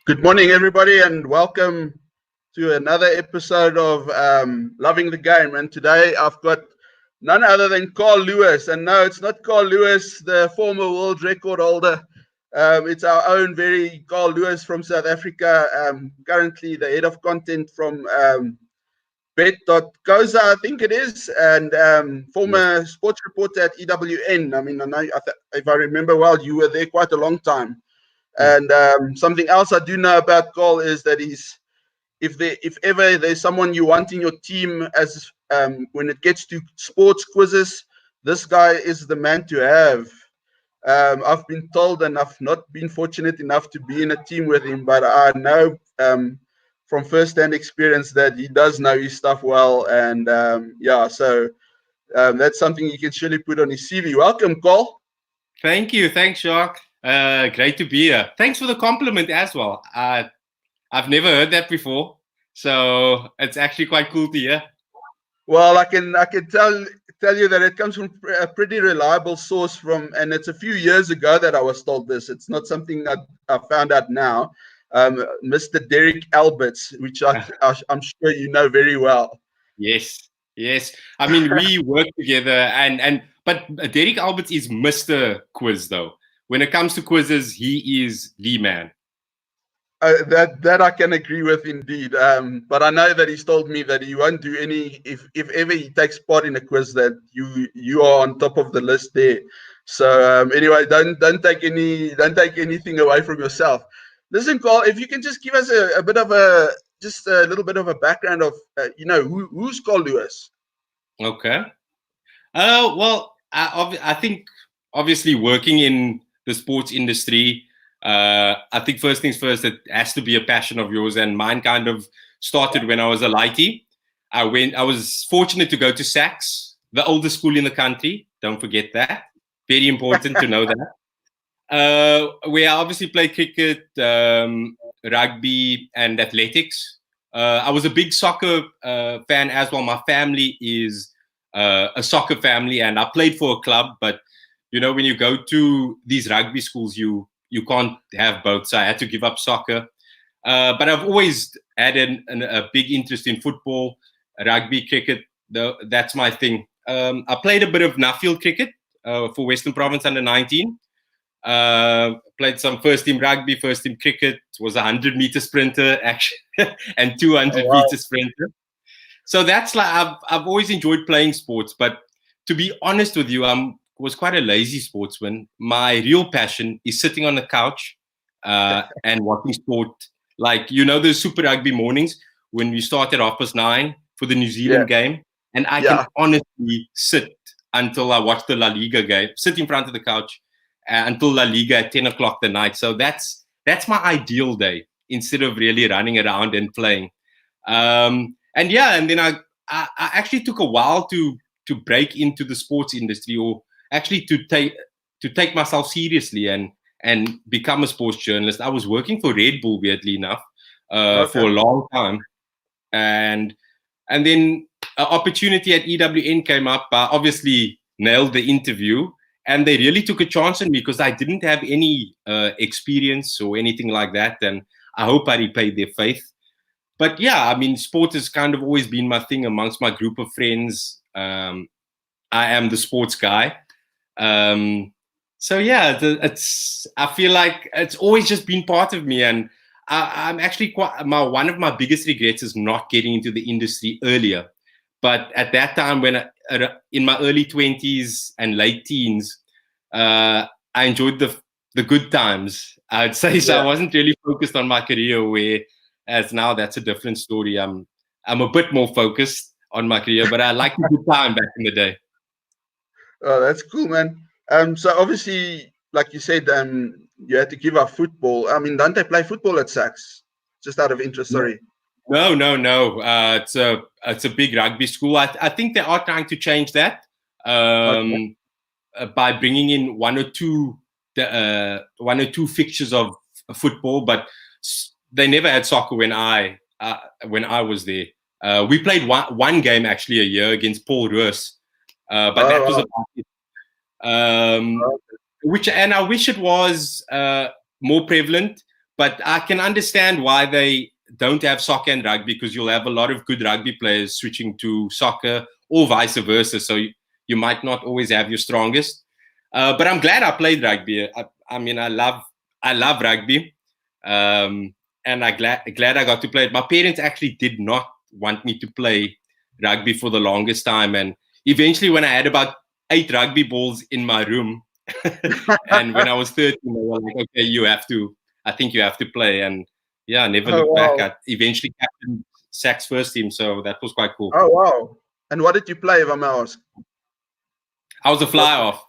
Good morning, everybody, and welcome to another episode of Loving the Game. And today I've got none other than Carl Lewis. And no, it's not Carl Lewis, the former world record holder. It's our own very Carl Lewis from South Africa, currently the head of content from Bet.coza, I think it is, and former sports reporter at EWN. I mean, if I remember well, you were there quite a long time. And something else I do know about Cole is that if ever there's someone you want in your team as when it gets to sports quizzes, this guy is the man to have. I've been told, and I've not been fortunate enough to be in a team with him, but I know from first-hand experience that he does know his stuff well. And so that's something he can surely put on his CV. Welcome, Cole. Thank you. Thanks, Jacques. Great to be here. Thanks for the compliment as well. I've never heard that before, so it's actually quite cool to hear. Well, I can tell you that it comes from a pretty reliable source and it's a few years ago that I was told this. It's not something that I found out now. Mr. Derek Alberts, which I'm sure you know very well. Yes. I mean, we work together, but Derek Alberts is Mr. Quiz, though. When it comes to quizzes, he is the man. That I can agree with indeed. But I know that he's told me that he won't do any if ever he takes part in a quiz that you are on top of the list there. So anyway, don't take anything away from yourself. Listen, Carl, if you can just give us a little bit of a background of who's Carl Lewis. Okay. Well, I think obviously working in the sports industry, I think first things first, it has to be a passion of yours, and mine kind of started when I was a lightie. I was fortunate to go to SACS, the oldest school in the country. Don't forget that. Very important to know that. Where I obviously played cricket, rugby, and athletics. I was a big soccer fan as well. My family is a soccer family, and I played for a club, but when you go to these rugby schools, you can't have both. So I had to give up soccer. But I've always had a big interest in football, rugby, cricket. That's my thing. I played a bit of Nuffield cricket for Western Province under 19. Played some first team rugby, first team cricket. Was a 100-meter sprinter actually, and 200-meter sprinter. So that's like I've always enjoyed playing sports. But to be honest with you, was quite a lazy sportsman. My real passion is sitting on the couch and watching sport. Like, those Super Rugby mornings when we start at 9:30 for the New Zealand game. And I can honestly sit until I watch the La Liga game, sit in front of the couch until La Liga at 10 o'clock the night. So that's my ideal day instead of really running around and playing. And then I actually took a while to break into the sports industry, or actually to take myself seriously and become a sports journalist. I was working for Red Bull, weirdly enough, for a long time, and then an opportunity at EWN came up. I obviously nailed the interview, and they really took a chance on me because I didn't have any experience or anything like that, and I hope I repaid their faith. But yeah, I mean, sport has kind of always been my thing amongst my group of friends. I am the sports guy. So yeah, I feel like it's always just been part of me, and I'm actually one of my biggest regrets is not getting into the industry earlier. But at that time, when in my early 20s and late teens, I enjoyed the good times, I'd say. So I wasn't really focused on my career, whereas now that's a different story. I'm a bit more focused on my career, but I like the good time back in the day. Oh, that's cool, man. So obviously, like you said, you had to give up football. I mean, don't they play football at SACS? Just out of interest, sorry. No. It's a big rugby school. I think they are trying to change that by bringing in one or two fixtures of football, but they never had soccer when I was there. We played one game actually a year against Paul Roos, but that was about it. And I wish it was more prevalent, but I can understand why they don't have soccer and rugby, because you'll have a lot of good rugby players switching to soccer or vice versa. So you might not always have your strongest. But I'm glad I played rugby. I mean, I love rugby, and I'm glad I got to play it. My parents actually did not want me to play rugby for the longest time, and eventually, when I had about 8 rugby balls in my room, and when I was 13, they were like, "Okay, I think you have to play." And yeah, I never looked back. I eventually captained Sack's first team, so that was quite cool. Oh wow! And what did you play, if I may ask? I was a fly-off.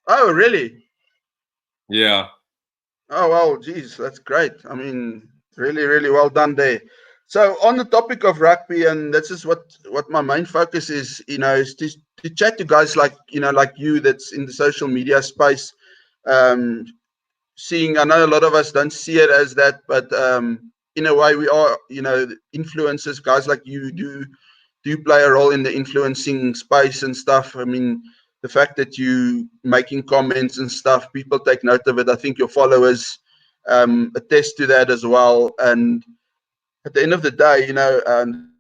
Oh really? Yeah. Oh well, geez, that's great. I mean, really, really well done there. So on the topic of rugby, and this is what my main focus is, is to chat to guys like like you that's in the social media space. Um, I know a lot of us don't see it as that, but in a way we are, influencers. Guys like you do play a role in the influencing space and stuff. I mean, the fact that you making comments and stuff, people take note of it. I think your followers attest to that as well. And at the end of the day,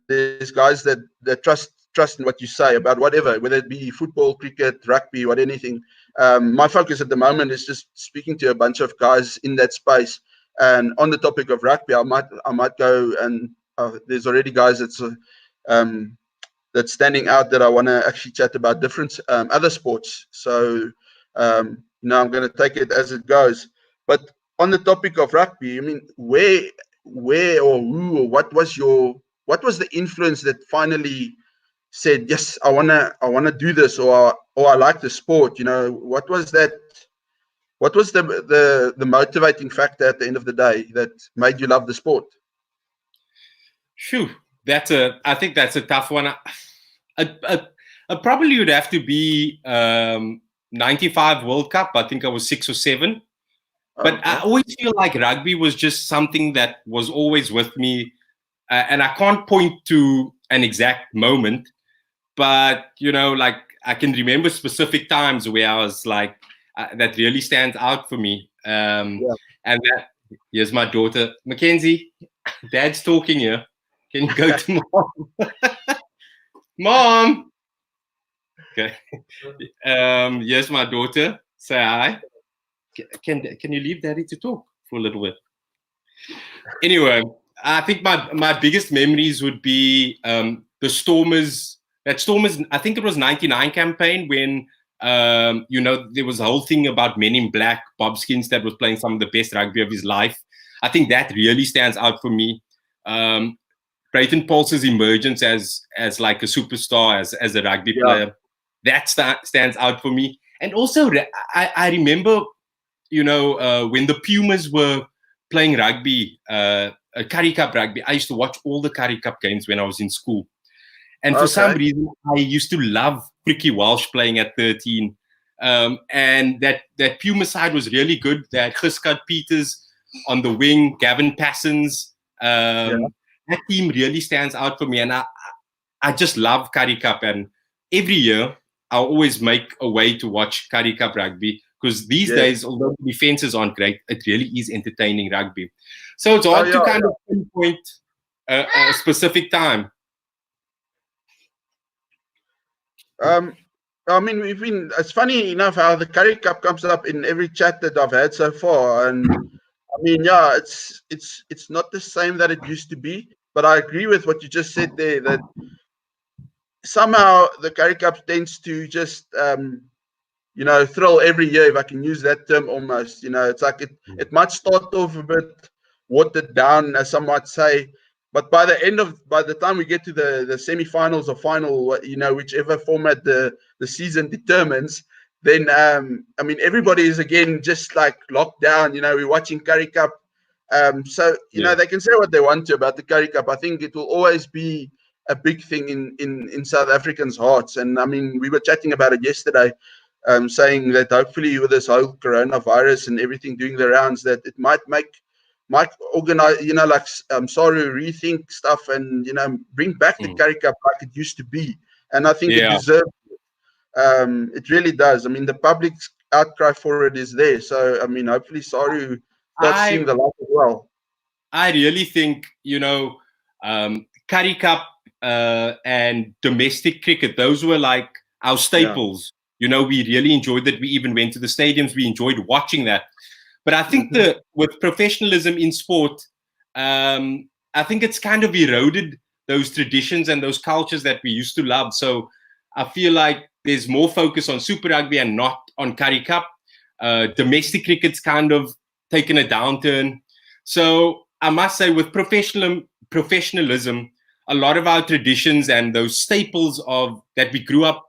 there's guys that trust in what you say about whatever, whether it be football, cricket, rugby, what anything. My focus at the moment is just speaking to a bunch of guys in that space. And on the topic of rugby, I might go and there's already guys that's standing out that I want to actually chat about different other sports. So I'm going to take it as it goes. But on the topic of rugby, I mean, where or who or what was the influence that finally said, yes, I wanna do this, or I like the sport? What was that? What was the motivating factor at the end of the day that made you love the sport? Phew, I think that's a tough one. I probably would have to be 95 World Cup. I think I was 6 or 7. But okay. I always feel like rugby was just something that was always with me. And I can't point to an exact moment, but, like I can remember specific times where I was like, that really stands out for me. And here's my daughter, Mackenzie, Dad's talking here. Can you go to Mom? Mom. Okay. Here's my daughter. Say hi. Can you leave Daddy to talk for a little bit? Anyway, I think my biggest memories would be the Stormers. That Stormers, I think it was '99 campaign when there was a whole thing about Men in Black, Bob Skinstad was playing some of the best rugby of his life. I think that really stands out for me. Brayton Paul's emergence as like a superstar, as a rugby player, that stands out for me. And also, I remember, when the Pumas were playing rugby, Currie Cup rugby, I used to watch all the Currie Cup games when I was in school. And for some reason, I used to love Ricky Walsh playing at 13. And that Puma side was really good. They had Giscard Peters on the wing, Gavin Passons. That team really stands out for me. And I just love Currie Cup. And every year, I always make a way to watch Currie Cup rugby. Because these days, although the defenses aren't great, it really is entertaining rugby. So it's hard to kind of pinpoint a specific time. I mean, it's funny enough how the Currie Cup comes up in every chat that I've had so far. And I mean, it's not the same that it used to be, but I agree with what you just said there, that somehow the Currie Cup tends to just, thrill every year, if I can use that term almost. It's like it might start off a bit watered down, as some might say, but by the time we get to the semi-finals or final, whichever format the season determines, then I mean, everybody is again just like locked down. We're watching Currie Cup, so they can say what they want to about the Currie Cup. I think it will always be a big thing in South Africans' hearts. And I mean, we were chatting about it yesterday, saying that hopefully with this whole coronavirus and everything doing the rounds, that it might organize, Saru rethink stuff and, bring back the Currie Cup like it used to be. And I think it deserves it. It really does. I mean, the public's outcry for it is there. So, I mean, hopefully Saru not seeing the light as well. I really think, Currie Cup and domestic cricket, those were like our staples. Yeah. We really enjoyed that. We even went to the stadiums. We enjoyed watching that. But I think with professionalism in sport, I think it's kind of eroded those traditions and those cultures that we used to love. So I feel like there's more focus on Super Rugby and not on Currie Cup. Domestic cricket's kind of taken a downturn. So I must say, with professionalism, a lot of our traditions and those staples of that we grew up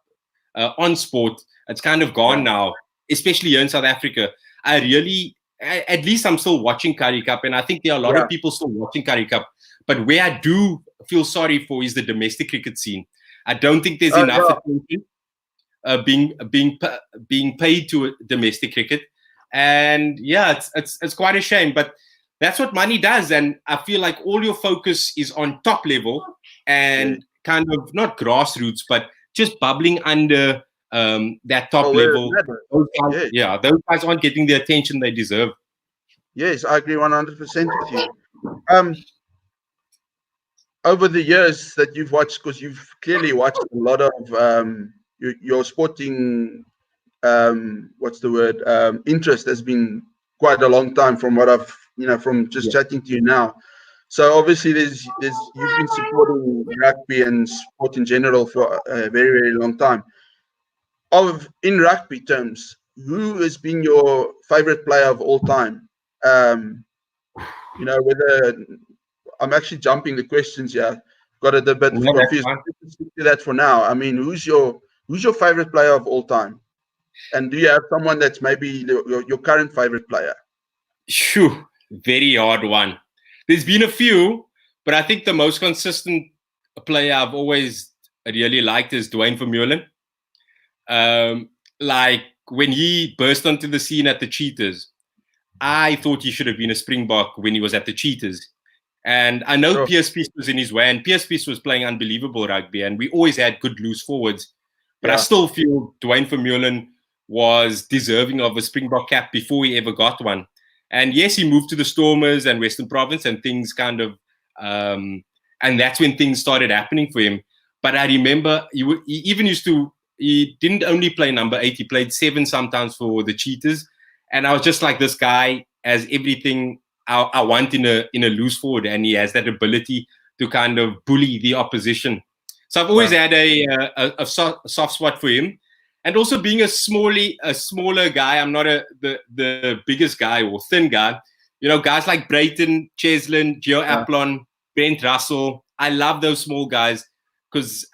on sport, it's kind of gone now, especially here in South Africa. At least I'm still watching Currie Cup, and I think there are a lot of people still watching Currie Cup. But where I do feel sorry for is the domestic cricket scene. I don't think there's enough attention being paid to domestic cricket, and it's quite a shame. But that's what money does, and I feel like all your focus is on top level and kind of not grassroots, but just bubbling under that top level. Those guys aren't getting the attention they deserve. Yes, I agree 100% with you. Over the years that you've watched, because you've clearly watched a lot of your sporting, interest has been quite a long time from what I've, from just chatting to you now. So obviously you've been supporting rugby and sport in general for a very, very long time. In rugby terms, who has been your favorite player of all time? Whether I'm actually jumping the questions here, got a bit confused. Stick to that for now. I mean, who's your favorite player of all time? And do you have someone that's maybe your current favorite player? Shoo, very hard one. There's been a few, but I think the most consistent player I've always really liked is Duane Vermeulen. Like when he burst onto the scene at the Cheetahs, I thought he should have been a Springbok when he was at the Cheetahs. And I know Pierce Peace was in his way, and Pierce Peace was playing unbelievable rugby, and we always had good loose forwards. But I still feel Duane Vermeulen was deserving of a Springbok cap before he ever got one. And yes, he moved to the Stormers and Western Province, and things kind of, and that's when things started happening for him. But I remember he didn't only play number 8, he played 7 sometimes for the Cheetahs. And I was just like, this guy has everything I want in a loose forward, and he has that ability to kind of bully the opposition. So I've always had a soft spot for him. And also being a smaller guy, I'm not the biggest guy or thin guy. Guys like Brayton, Cheslin, Gio Aplon, Brent Russell. I love those small guys because,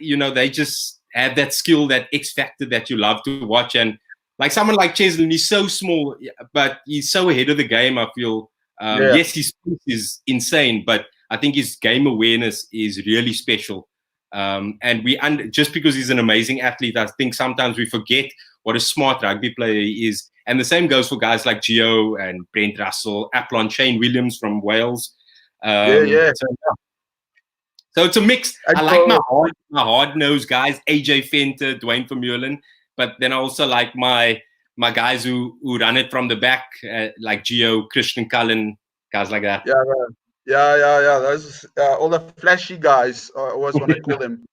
they just have that skill, that X factor that you love to watch. And like someone like Cheslin, he's so small, but he's so ahead of the game, I feel. Yes, his speed is insane, but I think his game awareness is really special. And just because he's an amazing athlete, I think sometimes we forget what a smart rugby player he is. And the same goes for guys like Gio and Brent Russell, Aplon, Shane Williams from Wales. So it's a mix. I like my hard-nosed guys, AJ Venter, Duane Vermeulen, but then I also like my guys who run it from the back, like Gio, Christian Cullen, guys like that. Yeah. Those all the flashy guys, I always want to call them.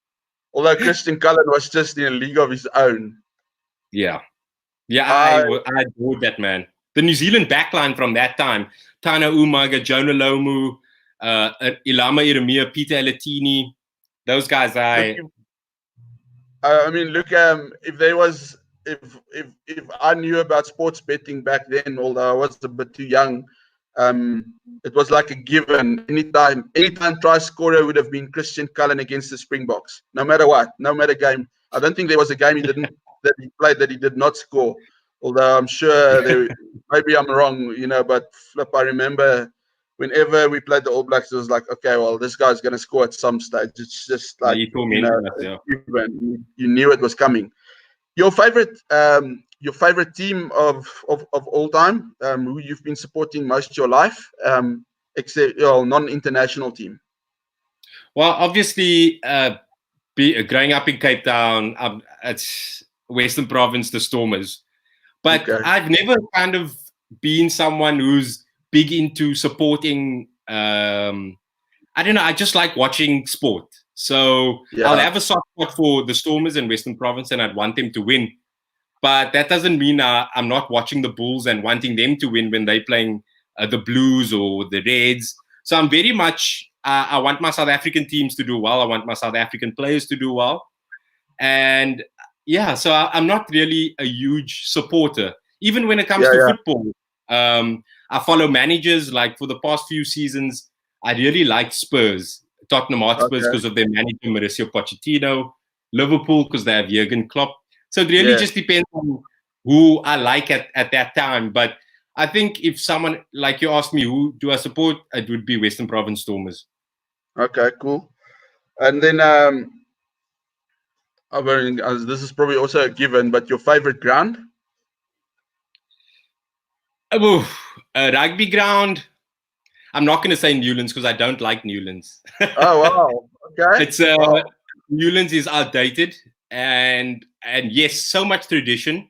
Although Christian Cullen was just in a league of his own. Yeah, I adored that man. The New Zealand backline from that time: Tana Umaga, Jonah Lomu, Ilama Iremia, Peter Alatini. Those guys, I mean, look, if I knew about sports betting back then, although I was a bit too young, it was like a given. Anytime try scorer would have been Christian Cullen against the Springboks, no matter what, no matter game. I don't think there was a game that he played that he did not score. Although I'm sure maybe I'm wrong, but flip, I remember whenever we played the All Blacks, it was like, okay, well, this guy's going to score at some stage. It's just like, you knew it was coming. Your favorite team of all time, who you've been supporting most of your life, except your non-international team? Well, obviously, growing up in Cape Town, it's Western Province, the Stormers. But I've never kind of been someone who's big into supporting. I don't know. I just like watching sport. So I'll have a soft spot for the Stormers in Western Province, and I'd want them to win. But that doesn't mean I'm not watching the Bulls and wanting them to win when they're playing the Blues or the Reds. So I'm very much, I want my South African teams to do well. I want my South African players to do well. And yeah, so I'm not really a huge supporter. Even when it comes to football, I follow managers. Like for the past few seasons, I really like Spurs, Tottenham Hotspurs because of their manager, Mauricio Pochettino, Liverpool because they have Jurgen Klopp. So it really just depends on who I like at that time. But I think if someone, like you asked me, who do I support, it would be Western Province Stormers. Okay, cool. And then this is probably also a given, but your favorite ground? A rugby ground. I'm not going to say Newlands because I don't like Newlands. Oh, wow. Okay. It's Newlands is outdated, and yes, so much tradition,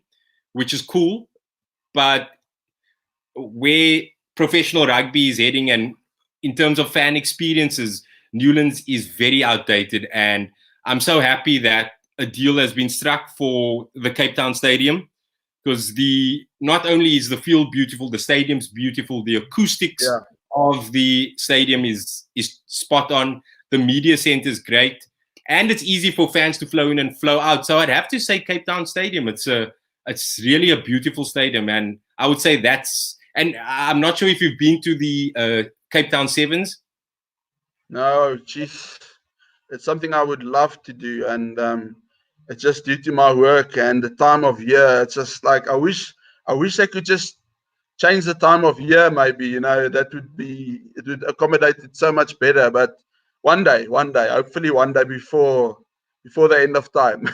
which is cool, but where professional rugby is heading and in terms of fan experiences, Newlands is very outdated. And I'm so happy that a deal has been struck for the Cape Town Stadium, because not only is the field beautiful, the stadium's beautiful, the acoustics of the stadium is spot on, the media center is great, and it's easy for fans to flow in and flow out. So I'd have to say Cape Town Stadium. It's really a beautiful stadium, and I would say that's. And I'm not sure if you've been to the Cape Town Sevens. No, geez, it's something I would love to do, and it's just due to my work and the time of year. It's just like I wish I could just change the time of year. Maybe it would accommodate it so much better. But one day, hopefully one day before the end of time.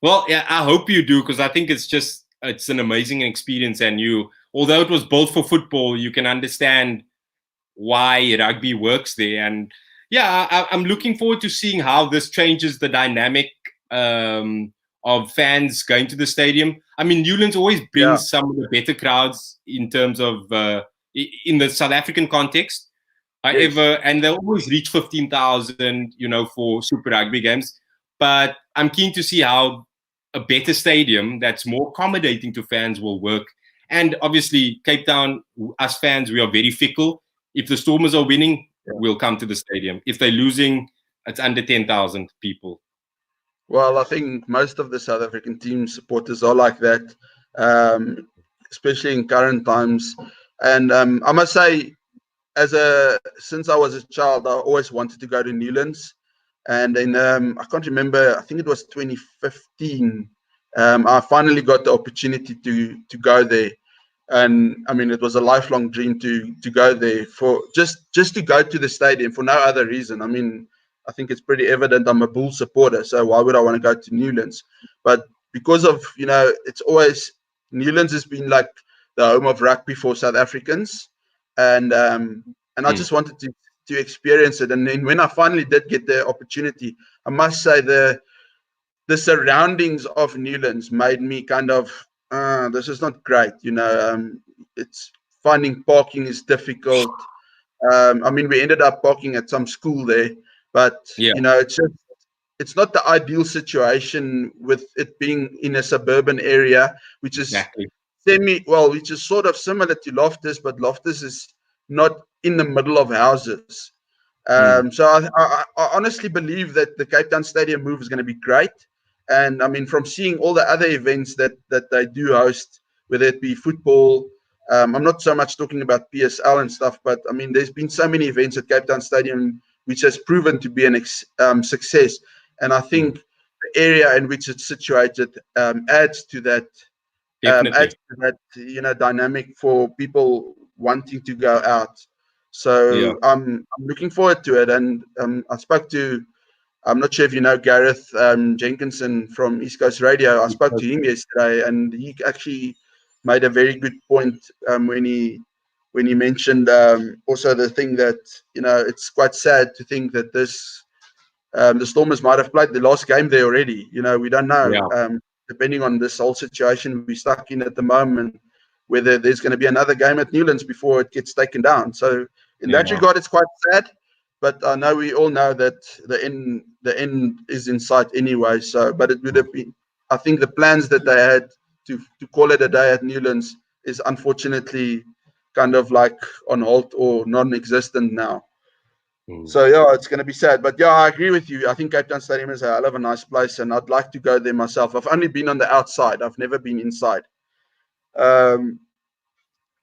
Well, yeah, I hope you do, because I think it's an amazing experience, and although it was built for football, you can understand why rugby works there. And yeah, I'm looking forward to seeing how this changes the dynamic of fans going to the stadium. I mean, Newlands always brings some of the better crowds in terms of in the South African context. However, and they'll always reach 15,000, for Super Rugby games. But I'm keen to see how a better stadium that's more accommodating to fans will work. And obviously, Cape Town, us fans, we are very fickle. If the Stormers are winning, we'll come to the stadium. If they're losing, it's under 10,000 people. Well, I think most of the South African team supporters are like that, especially in current times. And I must say, since I was a child, I always wanted to go to Newlands. And then I can't remember, I think it was 2015. I finally got the opportunity to go there. And I mean, it was a lifelong dream to go there, for just to go to the stadium for no other reason. I mean, I think it's pretty evident I'm a Bull supporter, so why would I want to go to Newlands? But because of, it's always, Newlands has been like the home of rugby for South Africans. And I just wanted to experience it. And then when I finally did get the opportunity, I must say the surroundings of Newlands made me kind of, this is not great. It's finding parking is difficult. I mean, we ended up parking at some school there, but it's not the ideal situation with it being in a suburban area, which is which is sort of similar to Loftus, but Loftus is not in the middle of houses. So I honestly believe that the Cape Town Stadium move is going to be great. And I mean, from seeing all the other events that they do host, whether it be football, I'm not so much talking about PSL and stuff, but I mean, there's been so many events at Cape Town Stadium which has proven to be an success. And I think the area in which it's situated adds to that, dynamic for people wanting to go out. So I'm looking forward to it. And I spoke to, I'm not sure if you know Gareth Jenkinson from East Coast Radio. I spoke to him yesterday, and he actually made a very good point when he mentioned also the thing that it's quite sad to think that the Stormers might have played the last game there already. We don't know. Depending on this whole situation we're stuck in at the moment, whether there's going to be another game at Newlands before it gets taken down. So in that Yeah. regard, it's quite sad. But I know we all know that the end is in sight anyway. So, but it would have been. I think the plans that they had to call it a day at Newlands is unfortunately kind of like on hold or non-existent now. So yeah, it's going to be sad. But yeah, I agree with you. I think Cape Town Stadium is a hell of a nice place, and I'd like to go there myself. I've only been on the outside. I've never been inside. Then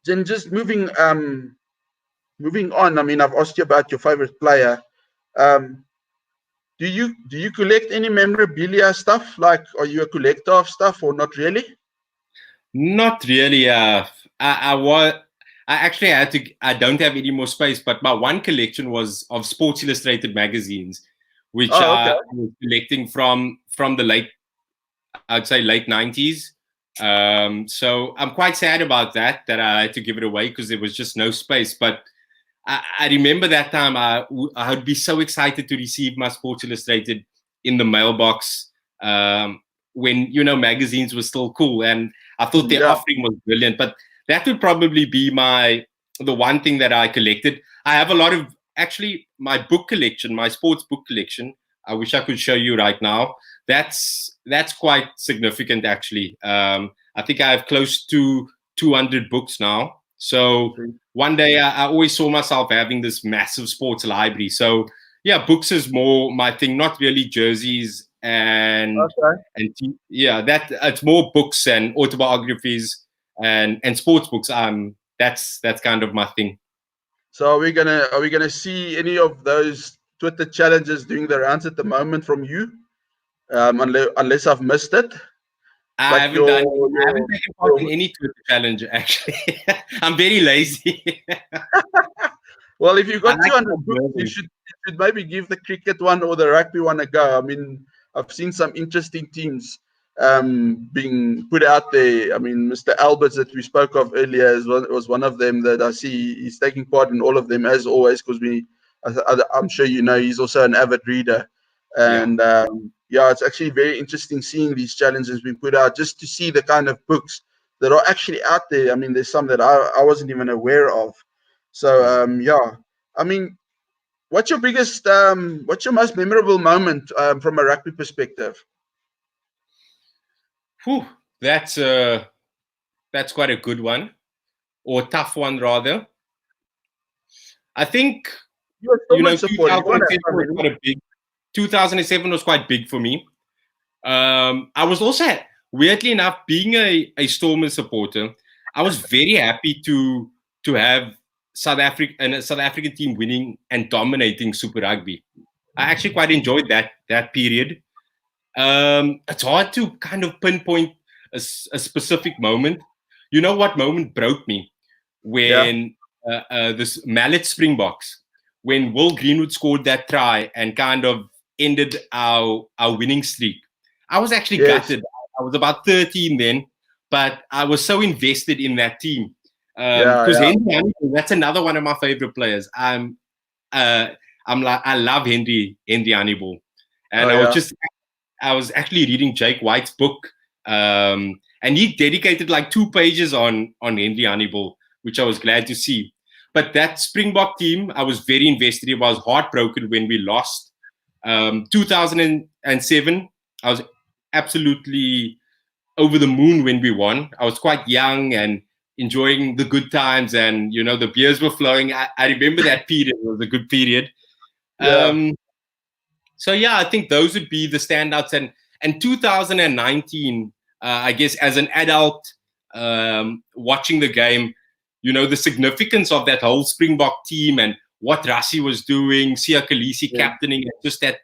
just moving on. I mean, I've asked you about your favorite player. Do you collect any memorabilia stuff? Like, are you a collector of stuff or not really? Not really. I actually had to. I don't have any more space, but my one collection was of Sports Illustrated magazines, which I was collecting from the late, I'd say late 90s. So I'm quite sad about that I had to give it away because there was just no space. But I remember that time I would be so excited to receive my Sports Illustrated in the mailbox when, you know, magazines were still cool, and I thought their offering was brilliant. But that would probably be the one thing that I collected. I have a lot of, actually, my book collection, my sports book collection. I wish I could show you right now. That's quite significant, actually. I think I have close to 200 books now. So one day I always saw myself having this massive sports library. So yeah, books is more my thing, not really jerseys and that it's more books and autobiographies and sports books. That's kind of my thing. So are we gonna see any of those Twitter challenges doing the rounds at the moment from you? Unless I've missed it. I haven't taken part in any Twitter challenge, actually. I'm very lazy. Well, if you've got 200 books, you should maybe give the cricket one or the rugby one a go. I mean, I've seen some interesting teams being put out there. I mean, Mr. Alberts that we spoke of earlier was one of them that I see he's taking part in all of them, as always, because I'm sure you know he's also an avid reader. And it's actually very interesting seeing these challenges being put out, just to see the kind of books that are actually out there. I mean, there's some that I wasn't even aware of. So I mean, what's your most memorable moment from a rugby perspective? Whew, that's quite a good one, or tough one rather. I think 2007 was quite big for me. I was also, weirdly enough, being a Stormers supporter, I was very happy to have South African team winning and dominating Super Rugby. I actually quite enjoyed that period. It's hard to kind of pinpoint a specific moment. You know what moment broke me? When this Mallet Springboks, when Will Greenwood scored that try and kind of ended our winning streak. I was actually gutted. I was about 13 then, but I was so invested in that team. Because Henry Honeyball, that's another one of my favorite players. I love Henry Honeyball. And I was actually reading Jake White's book, and he dedicated like 2 pages on Henry Honeyball, which I was glad to see. But that Springbok team, I was very invested in. I was heartbroken when we lost. 2007, I was absolutely over the moon when we won. I was quite young and enjoying the good times, and you know, the beers were flowing. I remember that period. It was a good period. So yeah, I think those would be the standouts. And 2019, I guess, as an adult watching the game, you know, the significance of that whole Springbok team and what Rassie was doing, Siya Kolisi captaining, just that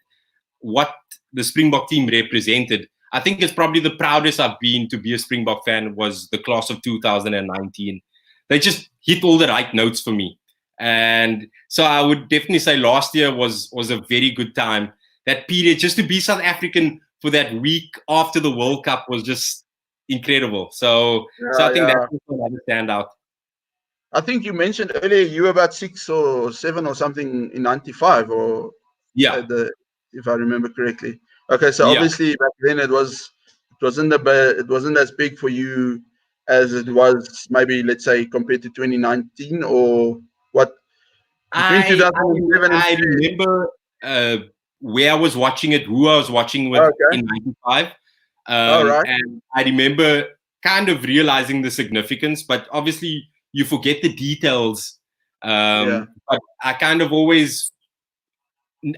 what the Springbok team represented. I think it's probably the proudest I've been to be a Springbok fan was the class of 2019. They just hit all the right notes for me. And so I would definitely say last year was a very good time. That period, just to be South African for that week after the World Cup was just incredible. So I think that's another standout. I think you mentioned earlier you were about 6 or 7 or something in '95, or if I remember correctly. Okay, so obviously back then it wasn't as big for you as it was maybe, let's say, compared to 2019, or what? Between I 2007 and I remember where I was watching it, who I was watching with okay, in '95, all right, and I remember kind of realizing the significance. But obviously, you forget the details. yeah, But I kind of always,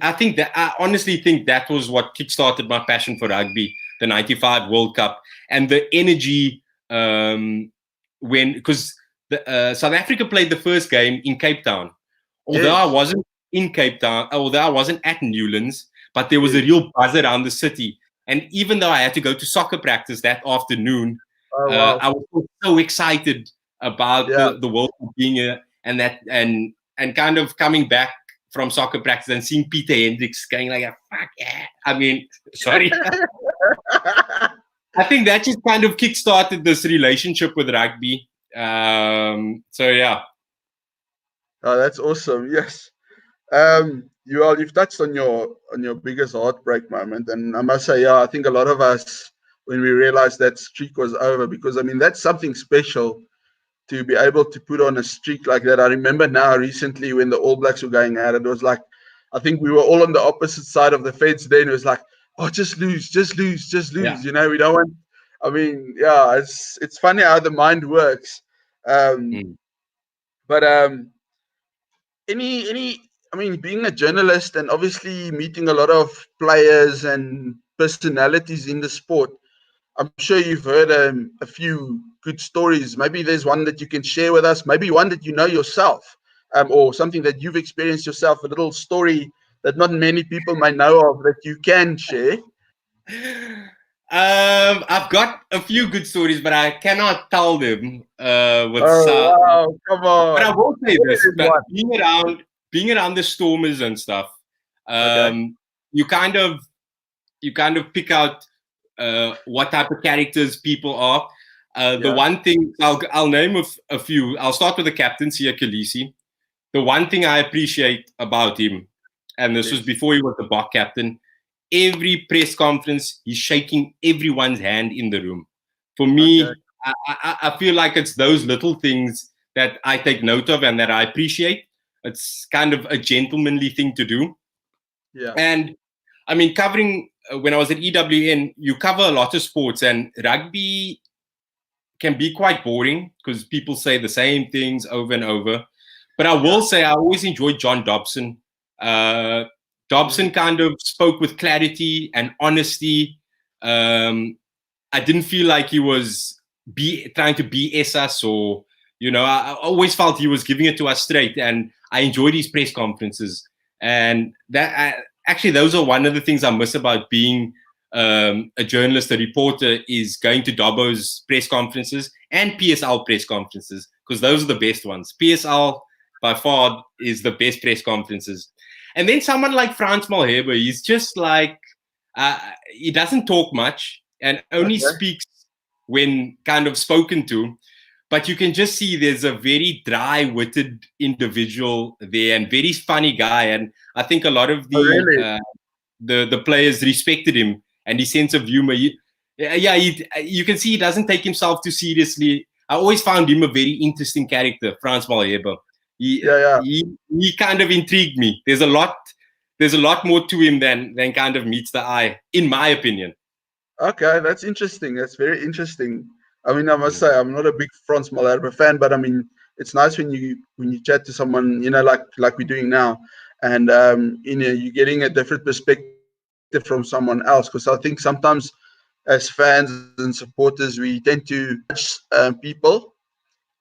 I honestly think that was what kickstarted my passion for rugby, the '95 World Cup, and the energy because South Africa played the first game in Cape Town. Although I yes, wasn't in Cape Town, although I wasn't at Newlands, but there was a yes. real buzz around the city. And even though I had to go to soccer practice that afternoon, Oh wow, I was so excited about yeah. the World Cup being here, and kind of coming back from soccer practice and seeing Peter Hendricks going like, "Fuck yeah!" I mean, sorry. I think that just kind of kickstarted this relationship with rugby. So yeah. Oh, that's awesome. Yes. You've touched on your biggest heartbreak moment, and I must say, yeah, I think a lot of us, when we realized that streak was over, because I mean that's something special to be able to put on a streak like that. I remember now recently when the All Blacks were going at it, it was like, I think we were all on the opposite side of the fence. Then it was like, oh, just lose, just lose, just Yeah. lose. You know, we don't want. I mean, yeah, it's funny how the mind works. Um, Mm. but any I mean, being a journalist and obviously meeting a lot of players and personalities in the sport, I'm sure you've heard a few good stories. Maybe there's one that you can share with us, maybe one that you know yourself, or something that you've experienced yourself, a little story that not many people might know of that you can share. I've got a few good stories, but I cannot tell them with Oh some. wow, come But I on. will say There this: is but one. being around the Stormers and stuff, Okay. you kind of pick out what type of characters people are. The Yeah. one thing I'll name a few. I'll start with the captain, Sia Khaleesi. The one thing I appreciate about him, and this was Yes. before he was the Bok captain, every press conference, he's shaking everyone's hand in the room. For Okay. me, I feel like it's those little things that I take note of and that I appreciate. It's kind of a gentlemanly thing to do. Yeah. And I mean, covering when I was at EWN, you cover a lot of sports, and rugby can be quite boring because people say the same things over and over. But I Yeah. will say I always enjoyed John Dobson. Uh, Dobson Mm. kind of spoke with clarity and honesty. I didn't feel like he was trying to BS us, or I always felt he was giving it to us straight, and I enjoyed his press conferences. And actually, those are one of the things I miss about being a journalist, a reporter, is going to Dobbo's press conferences and PSL press conferences, because those are the best ones. PSL by far is the best press conferences. And then someone like Frans Malherbe, he's just like, he doesn't talk much and only Okay. speaks when kind of spoken to. But you can just see there's a very dry-witted individual there and very funny guy. And I think a lot of Oh, really? the players respected him and his sense of humor. You can see he doesn't take himself too seriously. I always found him a very interesting character, Frans Malherbe. He, Yeah, yeah. he kind of intrigued me. There's a lot more to him than kind of meets the eye, in my opinion. Okay, that's interesting. That's very interesting. I mean, I must Mm. say, I'm not a big Frans Malherbe fan, but I mean, it's nice when you chat to someone, like we're doing now, and you're getting a different perspective from someone else. Because I think sometimes, as fans and supporters, we tend to judge people,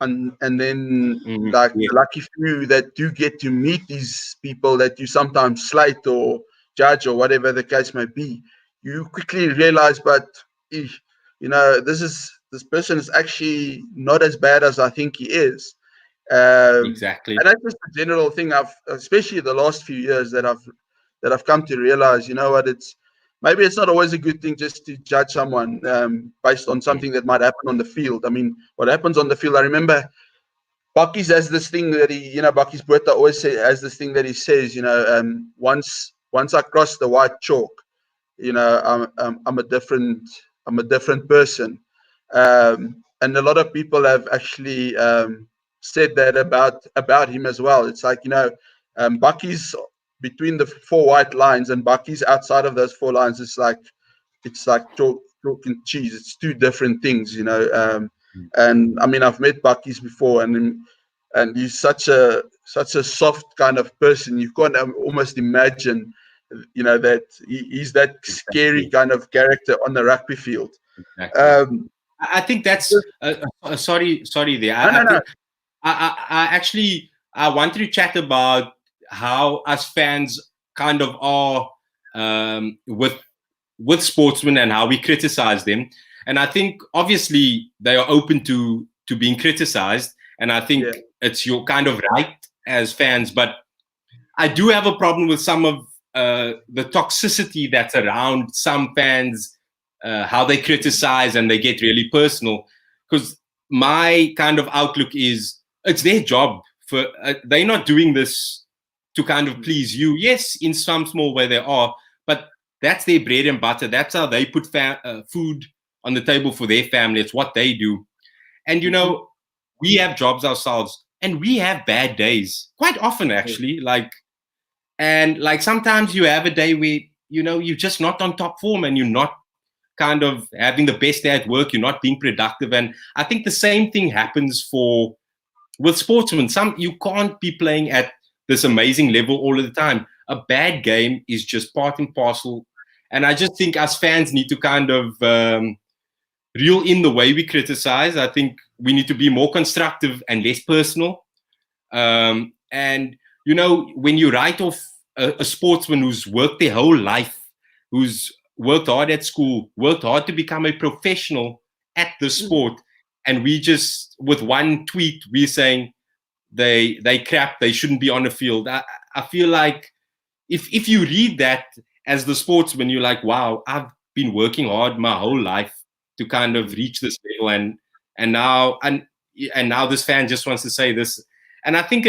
and then Mm-hmm. like Yeah, the lucky few that do get to meet these people that you sometimes slight or judge or whatever the case may be, you quickly realize, but this person is actually not as bad as I think he is. exactly. And that's just a general thing. Especially the last few years, that I've come to realize. You know what? Maybe it's not always a good thing just to judge someone based on Mm. something that might happen on the field. I mean, what happens on the field? I remember Bucky's has this thing that Bucky's Bertha always has this thing that he says. Once I cross the white chalk, I'm a different person. Um, and a lot of people have actually said that about him as well. It's like, Bucky's between the four white lines and Bucky's outside of those four lines. It's like chalk and cheese. It's two different things, and I mean, I've met Bucky's before, and he's such a soft kind of person. You can't almost imagine, that he's that scary kind of character on the rugby field. Exactly. I think that's sorry there. I think I actually I wanted to chat about how us fans kind of are with sportsmen and how we criticize them. And I think obviously they are open to being criticized, and I think it's your kind of right as fans. But I do have a problem with some of the toxicity that's around some fans, how they criticize and they get really personal. Because my kind of outlook is it's their job. For they're not doing this to kind of please you. Yes, in some small way they are, but that's their bread and butter. That's how they put food on the table for their family. It's what they do. And, we have jobs ourselves and we have bad days quite often, actually. And sometimes you have a day where, you're just not on top form and you're not kind of having the best day at work. You're not being productive. And I think the same thing happens with sportsmen. You can't be playing at this amazing level all of the time. A bad game is just part and parcel. And I just think us fans need to kind of reel in the way we criticize. I think we need to be more constructive and less personal. And, when you write off a sportsman who's worked their whole life, who's worked hard at school, worked hard to become a professional at the sport, and we just, with one tweet, we're saying they crap, they shouldn't be on the field. I feel like if you read that as the sportsman, you're like, wow, I've been working hard my whole life to kind of reach this level, and now this fan just wants to say this. And I think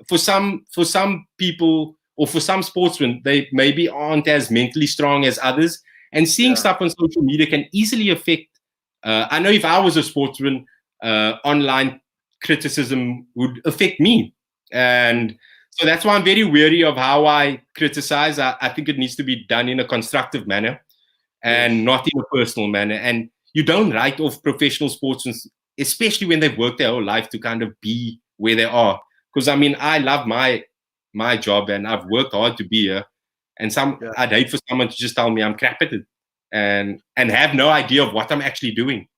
for some people or for some sportsmen, they maybe aren't as mentally strong as others, and seeing stuff on social media can easily affect. I know if I was a sportsman, online criticism would affect me, and so that's why I'm very wary of how I criticize. I think it needs to be done in a constructive manner and not in a personal manner. And you don't write off professional sportsmen, especially when they've worked their whole life to kind of be where they are. Because I mean, I love my job and I've worked hard to be here. And I'd hate for someone to just tell me I'm crap at it and have no idea of what I'm actually doing.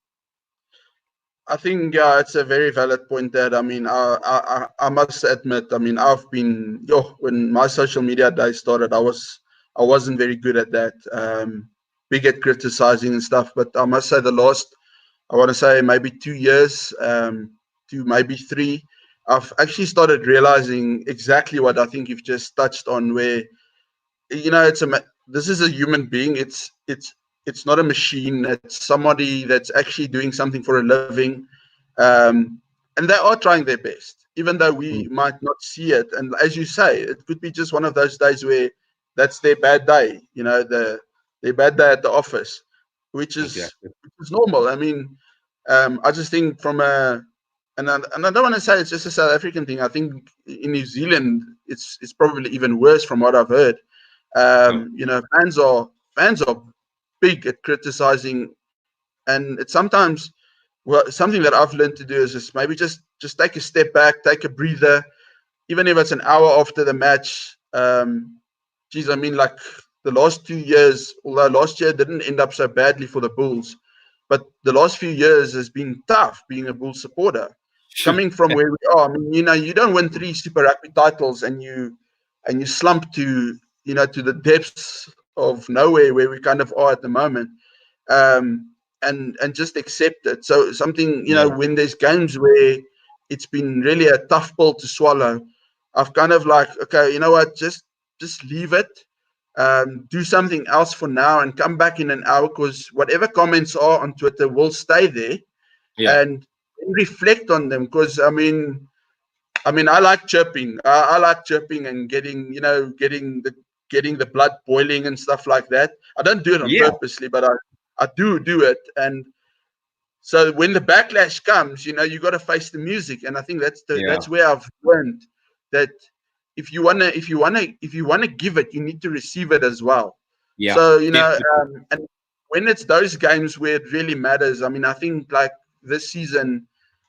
I think it's a very valid point. That I mean, I must admit, I mean, I've been when my social media days started, I wasn't very good at that. Big at criticizing and stuff. But I must say, I want to say maybe 2 years, to maybe 3, I've actually started realizing exactly what I think you've just touched on. Where this is a human being. It's not a machine. It's somebody that's actually doing something for a living, and they are trying their best, even though we might not see it. And as you say, it could be just one of those days where that's their bad day. Their bad day at the office, which is normal. I mean, I just think and I don't want to say it's just a South African thing. I think in New Zealand, it's probably even worse from what I've heard. Fans are big at criticizing, and it's sometimes something that I've learned to do is just maybe just take a step back, take a breather, even if it's an hour after the match. I mean, like the last 2 years, although last year didn't end up so badly for the Bulls, but the last few years has been tough being a Bulls supporter. Coming from where we are, I mean, you don't win 3 Super Rugby titles and you slump to the depths of nowhere where we kind of are at the moment, and just accept it. So something, when there's games where it's been really a tough pill to swallow, I've kind of like, okay, you know what, just leave it, do something else for now and come back in an hour, because whatever comments are on Twitter will stay there, and reflect on them. Because I mean, I like chirping. I like chirping and getting the blood boiling and stuff like that. I don't do it on purposely, but I do it. And So when the backlash comes, you got to face the music, and I think that's where I've learned that if you wanna give it, you need to receive it as well. Yeah, So definitely. and when it's those games where it really matters, I mean, I think like this season,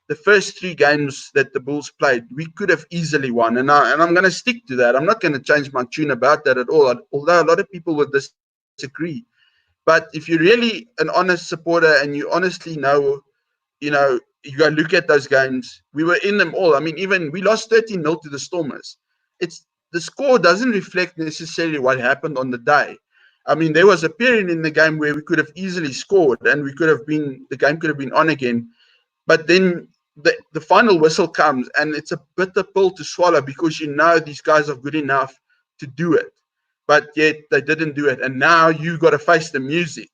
the first 3 games that the Bulls played, we could have easily won, and I'm going to stick to that. I'm not going to change my tune about that at all. Although a lot of people would disagree, but if you're really an honest supporter and you honestly know, you go look at those games. We were in them all. I mean, even we lost 13-0 to the Stormers. The score doesn't reflect necessarily what happened on the day. I mean, there was a period in the game where we could have easily scored and the game could have been on again. But then the final whistle comes and it's a bitter pill to swallow because these guys are good enough to do it. But yet they didn't do it. And now you got to face the music.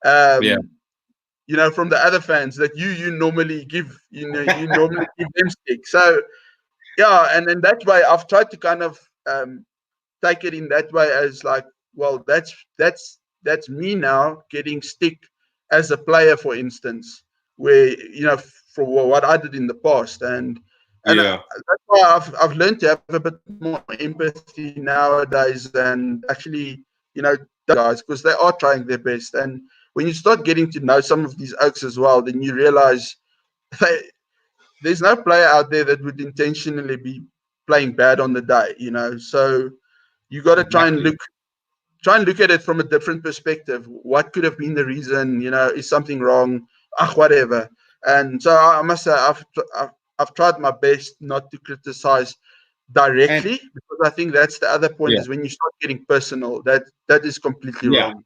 Yeah, From the other fans that you normally give them stick. So yeah, and in that way, I've tried to kind of take it in that way as like, well, that's me now getting stick as a player, for instance, where for what I did in the past, and yeah, that's why I've learned to have a bit more empathy nowadays, and actually, guys, because they are trying their best, and when you start getting to know some of these oaks as well, then you realize there's no player out there that would intentionally be playing bad on the day, So you got to exactly. try and look at it from a different perspective. What could have been the reason? Is something wrong? Whatever. And so I must say I've tried my best not to criticize And directly, because I think that's the other point, yeah, is when you start getting personal, that is completely yeah. wrong.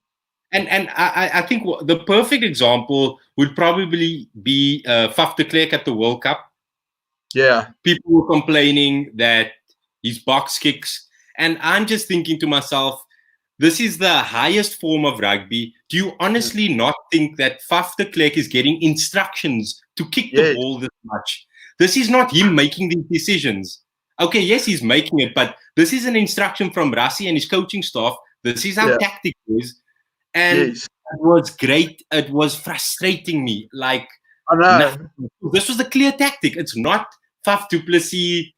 And I think the perfect example would probably be Faf de Klerk at the World Cup. Yeah. People were complaining that his box kicks. And I'm just thinking to myself, this is the highest form of rugby. Do you honestly not think that Faf de Klerk is getting instructions to kick the Yes. ball this much? This is not him making these decisions. Okay, yes, he's making it, but this is an instruction from Rassie and his coaching staff. This is how Yeah. tactic is. And Yes. it was great. It was frustrating me. Like, I know. nothing. This was a clear tactic. It's not Faf du Plessis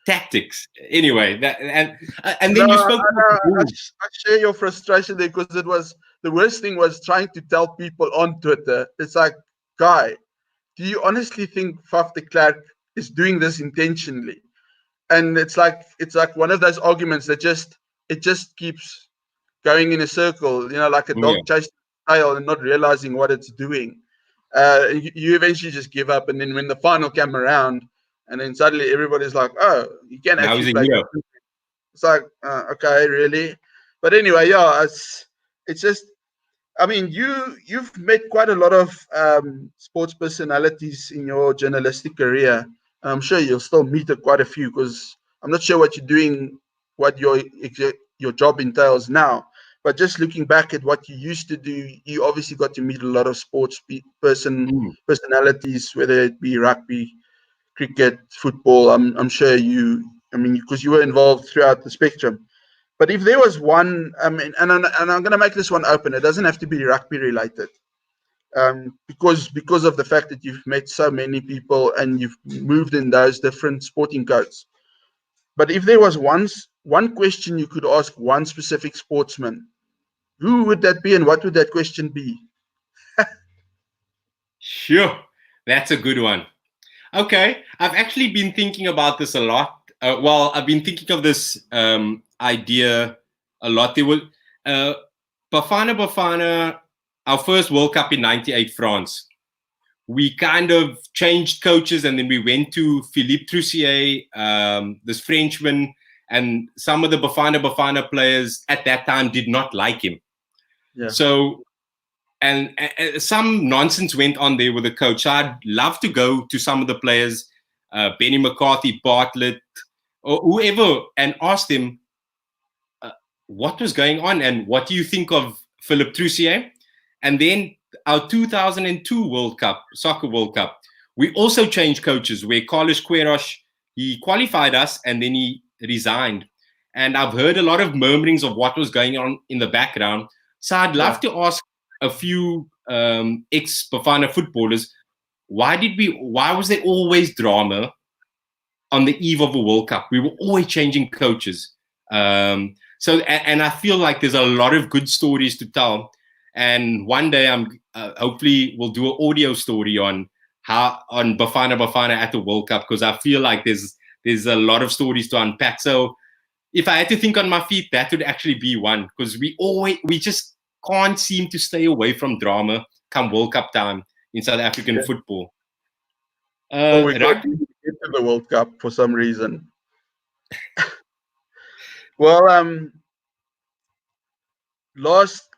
tactics. Anyway, and No, then you I spoke about the know. Bulls. I share your frustration there, because it was the worst thing was trying to tell people on Twitter. It's like, guy, do you honestly think Faf de Klerk is doing this intentionally? And it's like one of those arguments that it just keeps going in a circle, like a Yeah. dog chasing a tail and not realizing what it's doing. You eventually just give up, and then when the final came around, and then suddenly everybody's like, "Oh, you can Now actually he's a play." hero. It's like, okay, really? But anyway, yeah, it's just, I mean, you've met quite a lot of sports personalities in your journalistic career. I'm sure you'll still meet quite a few, because I'm not sure what you're doing, what your job entails now. But just looking back at what you used to do, you obviously got to meet a lot of sports Mm. personalities, whether it be rugby, cricket, football. I'm sure I mean, because you were involved throughout the spectrum. But if there was one, I mean, and I'm going to make this one open. It doesn't have to be rugby related, because of the fact that you've met so many people and you've moved in those different sporting codes. But if there was one question you could ask one specific sportsman, who would that be, and what would that question be? Sure. That's a good one. Okay. I've actually been thinking about this a lot. Well, I've been thinking of this idea a lot. There was Bafana, our first World Cup in '98 France. We kind of changed coaches, and then we went to Philippe Troussier, this Frenchman, and some of the Bafana players at that time did not like him. Yeah. So, and some nonsense went on there with the coach. So I'd love to go to some of the players, Benny McCarthy, Bartlett, or whoever, and ask them what was going on and what do you think of Philippe Troussier? And then our 2002 World Cup, Soccer World Cup, we also changed coaches where Carlos Queiroz, he qualified us and then he resigned. And I've heard a lot of murmurings of what was going on in the background. So I'd love to ask a few ex-Bafana footballers, why was there always drama on the eve of a World Cup? We were always changing coaches. And I feel like there's a lot of good stories to tell. And one day hopefully we'll do an audio story on Bafana at the World Cup, because I feel like there's a lot of stories to unpack. So if I had to think on my feet, that would actually be one, because we just can't seem to stay away from drama come World Cup time in South African football. We got to get to the World Cup for some reason. Well, last,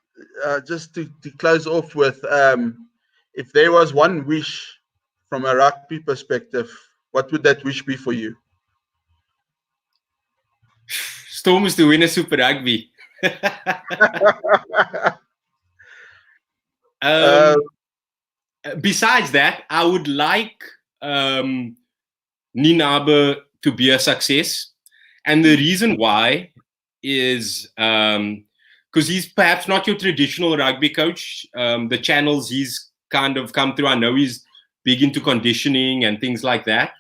just to close off with, if there was one wish from a rugby perspective, what would that wish be for you? Stormers to win a Super Rugby. Besides that, I would like Ninabe to be a success. And the reason why is because he's perhaps not your traditional rugby coach. The channels he's kind of come through, I know he's big into conditioning and things like that.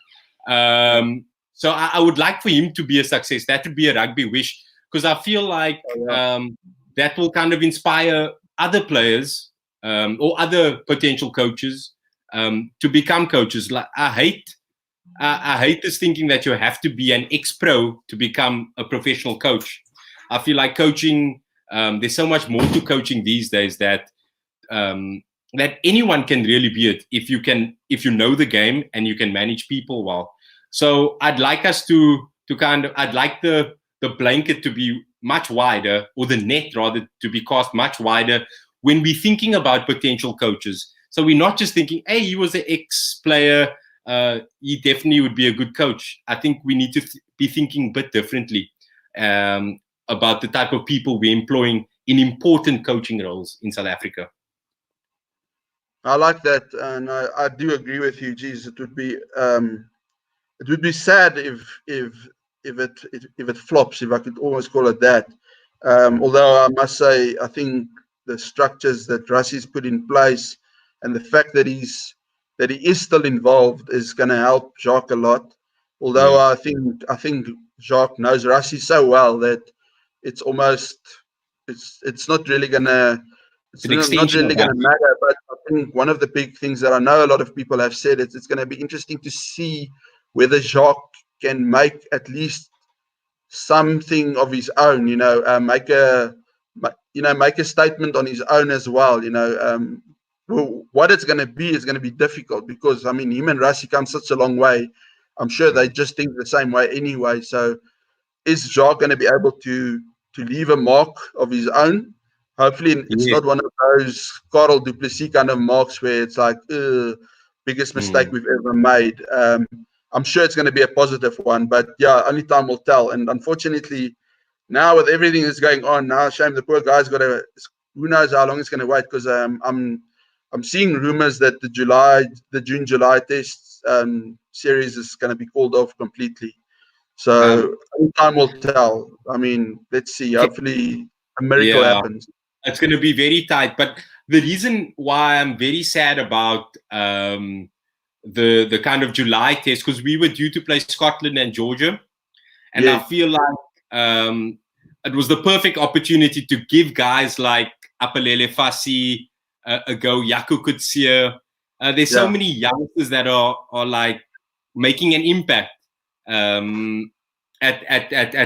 So I would like for him to be a success. That would be a rugby wish, because I feel like that will kind of inspire other players or other potential coaches to become coaches. Like I hate this thinking that you have to be an ex-pro to become a professional coach. I feel like coaching, there's so much more to coaching these days that that anyone can really be it if you know the game and you can manage people well. So I'd like us I'd like the blanket to be much wider, or the net rather to be cast much wider when we're thinking about potential coaches. So we're not just thinking, hey, he was an ex-player, he definitely would be a good coach. I think we need to be thinking a bit differently about the type of people we're employing in important coaching roles in South Africa. I like that, and I do agree with you. Geez, it would be sad if it flops, if I could almost call it that. Although I must say, I think the structures that Rassi's put in place and the fact that he is still involved is going to help Jacques a lot. Although I think Jacques knows Rassi so well that it's not really going to. It's not really going to matter, but I think one of the big things that I know a lot of people have said is it's going to be interesting to see whether Jacques can make at least something of his own, make a statement on his own as well. What it's going to be is going to be difficult, because I mean, him and Rassi come such a long way. I'm sure they just think the same way anyway. So is Jacques going to be able to leave a mark of his own? Hopefully it's not one of those Carl du Plessis kind of marks where it's like, biggest mistake we've ever made. I'm sure it's going to be a positive one, but yeah, only time will tell. And unfortunately, now with everything that's going on, now shame the poor guy's got to. Who knows how long it's going to wait? Because I'm seeing rumors that the June-July test series is going to be called off completely. So only time will tell. I mean, let's see. Hopefully, a miracle happens. It's going to be very tight. But the reason why I'm very sad about the kind of July test, because we were due to play Scotland and Georgia, and I feel like it was the perfect opportunity to give guys like Apelele Fassi a go, Yaku Kutsia. There's so many youngsters that are like making an impact at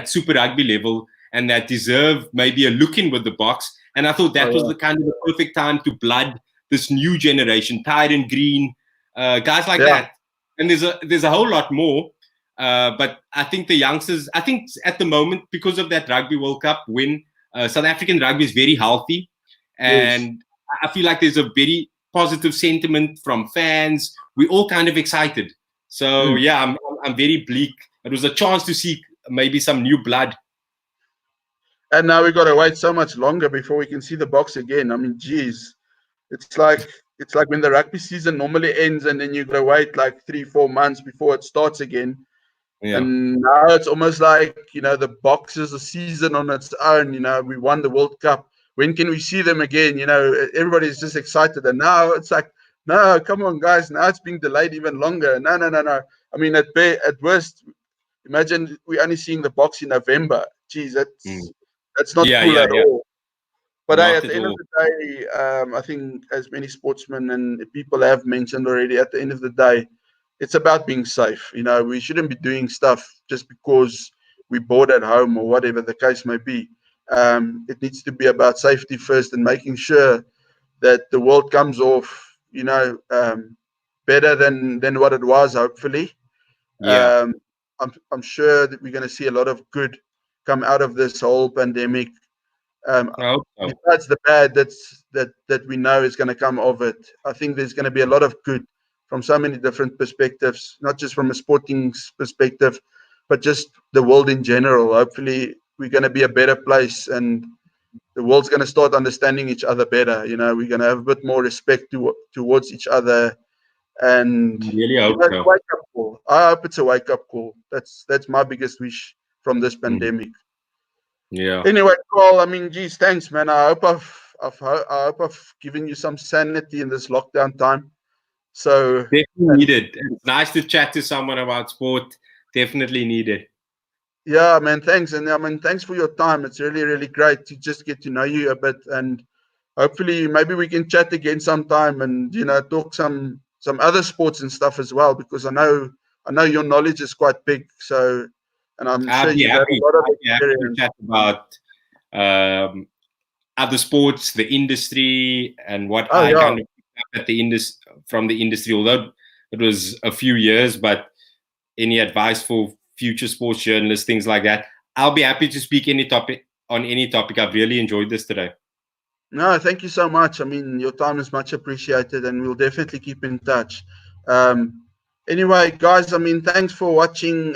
Super Rugby level, and that deserve maybe a look in with the box. And I thought that was the kind of the perfect time to blood this new generation, Tyron Green, guys like that. And there's a whole lot more. But I think the youngsters, I think at the moment, because of that Rugby World Cup win, South African rugby is very healthy. And I feel like there's a very positive sentiment from fans. We're all kind of excited. So, I'm very bleak. It was a chance to see maybe some new blood. And now we've got to wait so much longer before we can see the box again. I mean, geez, it's like when the rugby season normally ends and then you got to wait like 3-4 months before it starts again. And now it's almost like, the box is a season on its own. We won the World Cup. when can we see them again? Everybody's just excited. And now it's like, no, come on, guys. Now it's being delayed even longer. No. I mean, at worst, imagine we're only seeing the box in November. Geez, that's not cool at all. But Not at the end of the day, I think as many sportsmen and people have mentioned already, at the end of the day, it's about being safe. We shouldn't be doing stuff just because we're bored at home or whatever the case may be. It needs to be about safety first and making sure that the world comes off, better than what it was, hopefully. Yeah. I'm sure that we're going to see a lot of good come out of this whole pandemic. Besides the bad that we know is going to come of it, I think there's going to be a lot of good from so many different perspectives, not just from a sporting perspective, but just the world in general. Hopefully, we're going to be a better place, and the world's going to start understanding each other better. We're going to have a bit more respect towards each other, and really hope it's a wake-up call. I hope it's a wake-up call. That's my biggest wish from this pandemic. Yeah. Anyway, Carl, I mean, geez, thanks, man. I hope I've given you some sanity in this lockdown time. So definitely needed. It's nice to chat to someone about sport. Definitely needed. Yeah, man. Thanks, and I mean, thanks for your time. It's really, really great to just get to know you a bit, and hopefully, maybe we can chat again sometime, and talk some other sports and stuff as well, because I know your knowledge is quite big. So, and I'm sure you've had a lot of experience. To chat about other sports, the industry, and what kind of picked up at from the industry. Although it was a few years, but any advice for future sports journalists, things like that, I'll be happy to speak on any topic. I've really enjoyed this today. No, thank you so much. I mean, your time is much appreciated, and we'll definitely keep in touch. Anyway, guys, I mean, thanks for watching.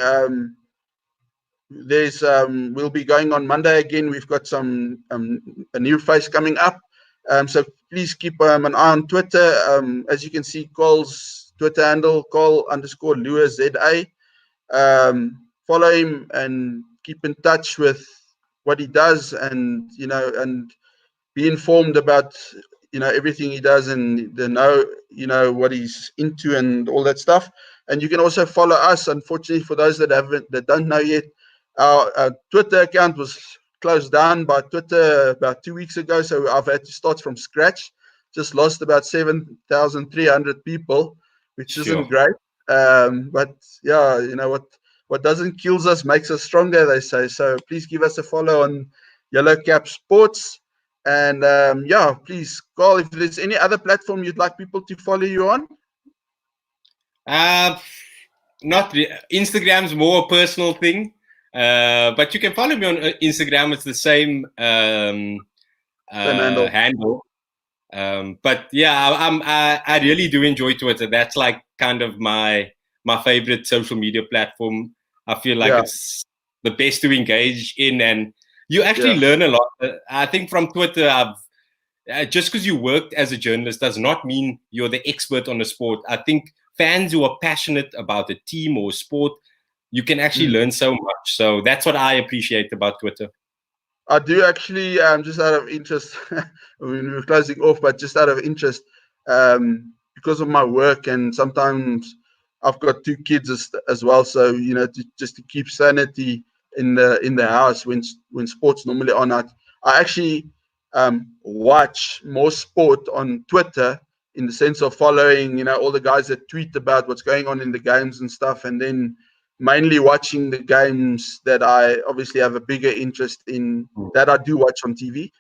We'll be going on Monday again. We've got a new face coming up. So please keep an eye on Twitter. As you can see, Cole's Twitter handle, Cole_LuaZA. Follow him and keep in touch with what he does, and be informed about everything he does, and what he's into and all that stuff. And you can also follow us. Unfortunately, for those that don't know yet, our Twitter account was closed down by Twitter about 2 weeks ago, so I've had to start from scratch. Just lost about 7,300 people, which isn't great. But yeah, what doesn't kill us makes us stronger, they say. So please give us a follow on Yellow Cap Sports. And please, Carl, if there's any other platform you'd like people to follow you on. Not Instagram's more a personal thing, but you can follow me on Instagram. It's the same handle. But yeah, I really do enjoy Twitter. That's like kind of my favorite social media platform. I feel like it's the best to engage in, and you actually learn a lot. I think from Twitter, just because you worked as a journalist does not mean you're the expert on the sport. I think fans who are passionate about a team or a sport, you can actually learn so much. So that's what I appreciate about Twitter. I do actually, just out of interest, we're closing off, but just out of interest, because of my work, and sometimes I've got 2 kids as well. So, just to keep sanity in the house when sports normally are not, I actually watch more sport on Twitter, in the sense of following, all the guys that tweet about what's going on in the games and stuff, and then mainly watching the games that I obviously have a bigger interest in, that I do watch on TV.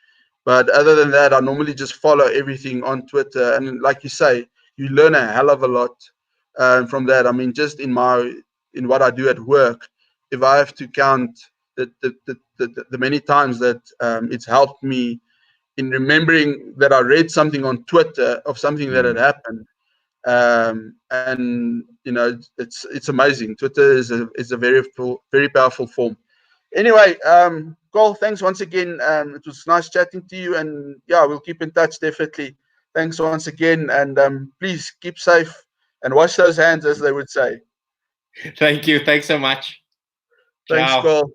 But other than that, I normally just follow everything on Twitter. And like you say, you learn a hell of a lot from that. I mean, just in what I do at work, if I have to count the many times that it's helped me in remembering that I read something on Twitter of something that had happened. And it's amazing. Twitter is a very powerful form. Anyway, Cole, thanks once again. It was nice chatting to you, and we'll keep in touch, definitely. Thanks once again, and please keep safe and wash those hands, as they would say. Thank you. Thanks so much. Thanks, Ciao. Cole.